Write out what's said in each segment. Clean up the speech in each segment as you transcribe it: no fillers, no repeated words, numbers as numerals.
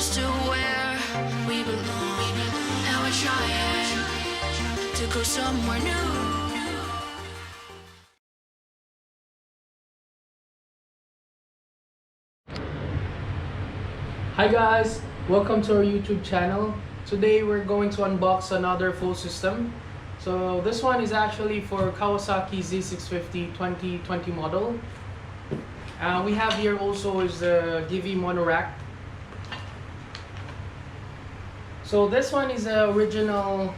close to where we belong. Now we're trying to go somewhere new. Hi guys, welcome to our YouTube channel. Today we're going to unbox another full system. So this one is actually for Kawasaki Z650 2020 model. We have here also is the Givi Monorack. So this one is the original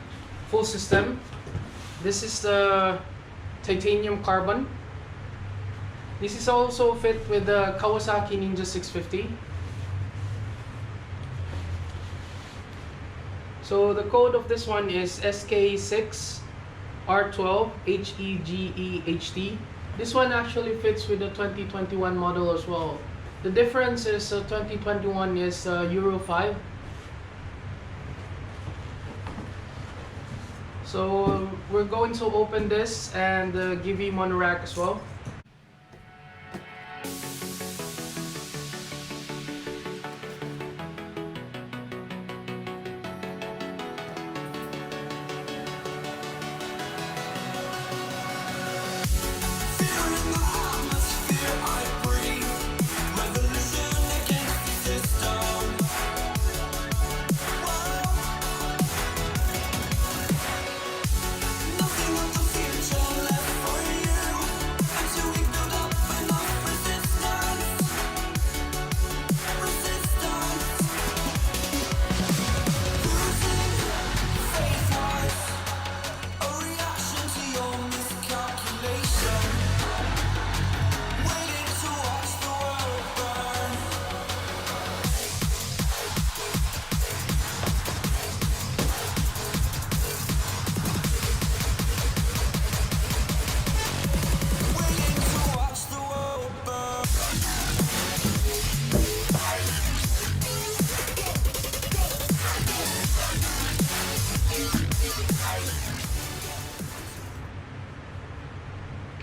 full system. This is the titanium carbon. This is also fit with the Kawasaki NINJA650. So the code of this one is SK6R12HEGEHT. This one actually fits with the 2021 model as well. The difference is 2021 is Euro 5. So we're going to open this and the Givi Monorack as well.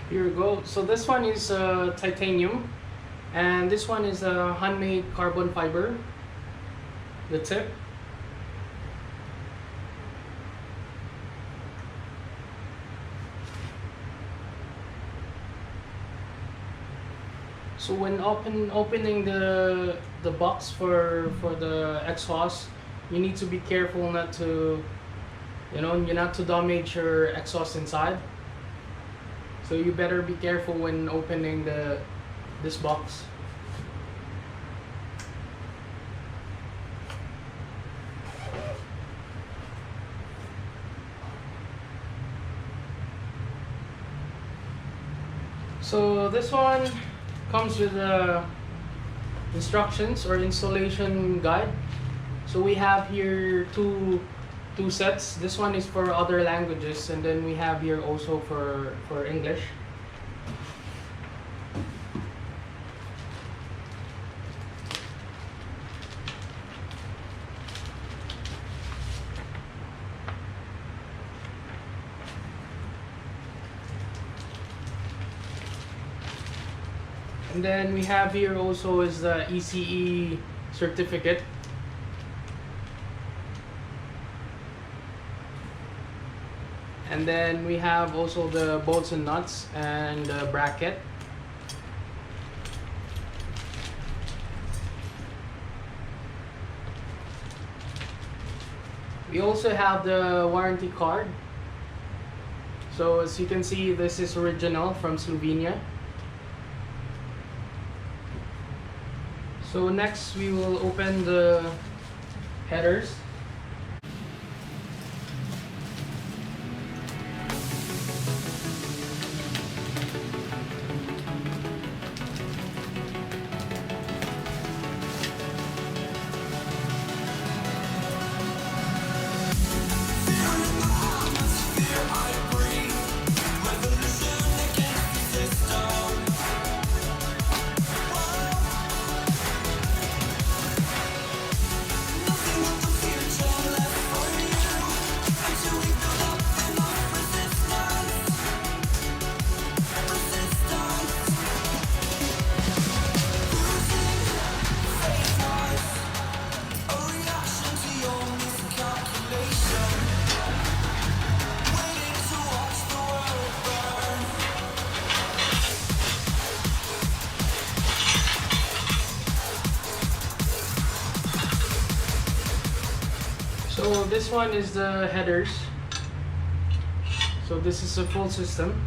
Here we go. So this one is titanium, and this one is a handmade carbon fiber. The tip. So when opening the box for the exhaust, you need to be careful not to, not to damage your exhaust inside. So you better be careful when opening this box. So this one comes with instructions or installation guide. So we have here two sets. This one is for other languages, and then we have here also for English. And then we have here also is the ECE certificate. And then we have also the bolts and nuts and the bracket. We also have the warranty card. So as you can see, this is original from Slovenia. So next we will open the headers. So this one is the headers. So this is a full system.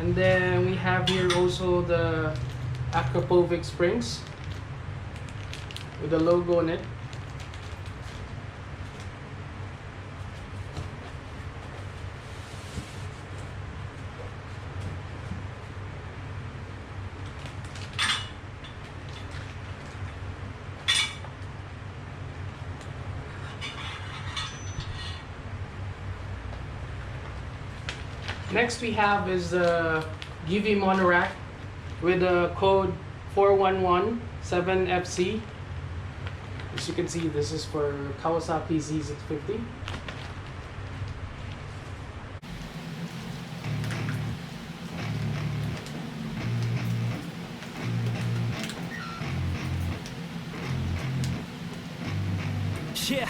And then we have here also the Arkrapovic springs with the logo on it. Next we have is the Givi Monorack with the code 4117FC. As you can see, this is for Kawasaki Z650. Yeah,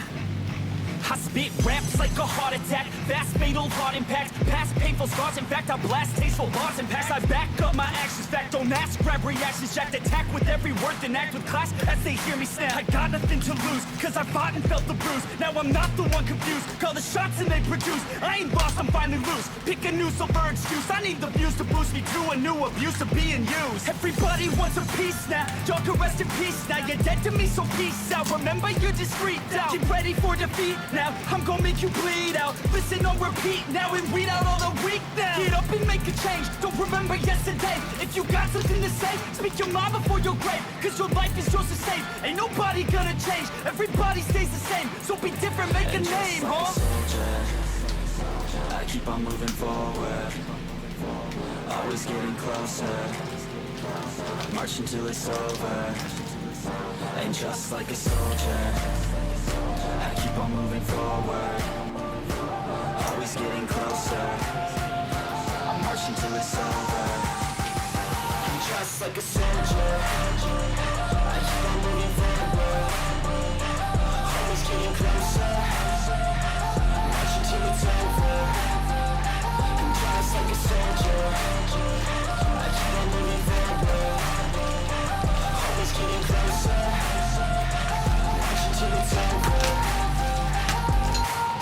I spit raps like a heart attack. Fast, fatal, hard impact. Past painful scars. In fact, I blast tasteful bars and packs. I back up my actions. Fact, don't ask. Grab reactions. Jacked attack with every word. Then act with class as they hear me snap. I got nothing to lose, cause I fought and felt the bruise. Now I'm not the one confused. Call the shots and they produce. I ain't lost, I'm finally loose. Pick a new silver excuse. I need the views to boost me to a new abuse of being used. Everybody wants a piece now. Y'all can rest in peace now. You're dead to me, so peace out. Remember, you're discreet now. Get ready for defeat now. I'm gonna make you bleed out. Listen on repeat now and read out all the weak now. Get up and make a change. Don't remember yesterday. If you got something to say, speak your mind before your grave. Cause your life is yours to save. Ain't nobody gonna change. Everybody stays the same. So be different, make a name, huh? I keep on moving forward, always getting closer, marching till it's over. And just like a soldier, I keep on moving forward, always getting closer, I'm marching till it's over. And just like a soldier, I keep on moving forward, always getting closer, marching till it's over. And just like a soldier, I keep on moving forward, always getting closer, marching till it's over.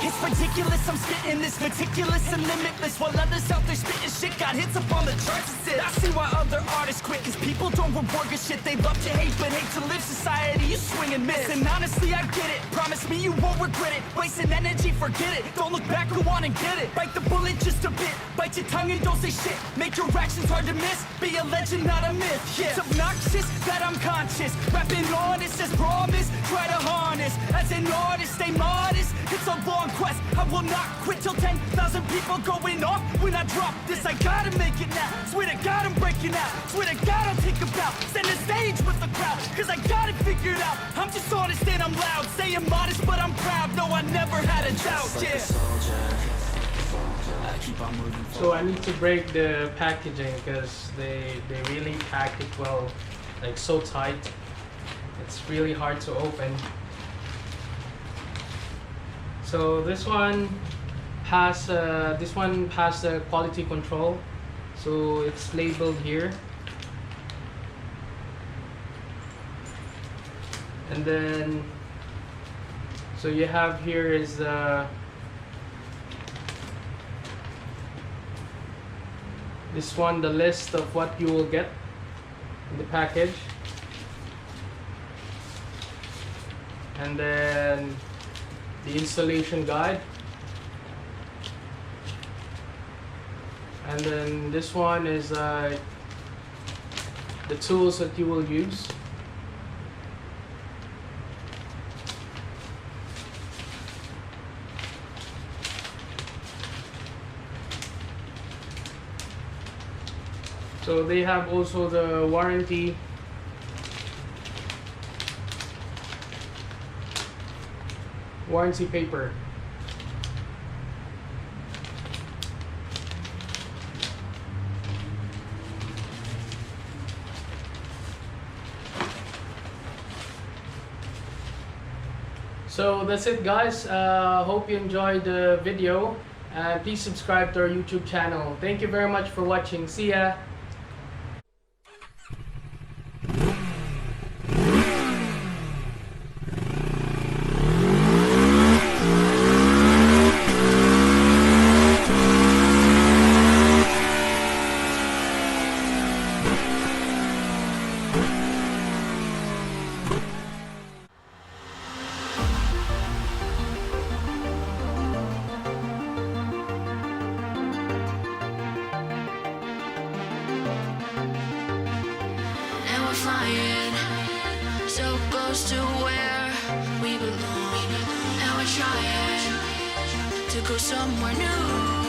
It's ridiculous, I'm spitting this meticulous and limitless. While others out there spitting shit got hits up on the charts and shit. I see why other artists quit, cause people don't reward good shit. They love to hate, but hate to live. Society, you swing and miss. And honestly, I get it. Promise me you won't regret it. Wasting energy, forget it. Don't look back, go on and get it. Bite the bullet just a bit. Bite your tongue and don't say shit. Make your actions hard to miss. Be a legend, not a myth. Yeah. It's obnoxious that I'm conscious. Rapping honest as promise. Try to harness. As an artist, stay modest. It's a long quest. I will not quit till 10,000 people going off. When I drop this, I gotta make it now. Swear to God, I'm breaking out. Swear to God, I'll take a bow. Stand the stage with the crowd, cause I got it figured out. I'm just honest and I'm loud. Saying modest, but I'm proud. No, I never had a doubt, yeah. So I need to break the packaging because they really packed it well, like so tight. It's really hard to open. So this one has the quality control. So it's labeled here. And then so you have here is this one, the list of what you will get in the package. And then the installation guide. And then this one is the tools that you will use. So they have also the warranty. Warranty paper. So that's it, guys. Hope you enjoyed the video, and please subscribe to our YouTube channel. Thank you very much for watching. See ya. to go somewhere new.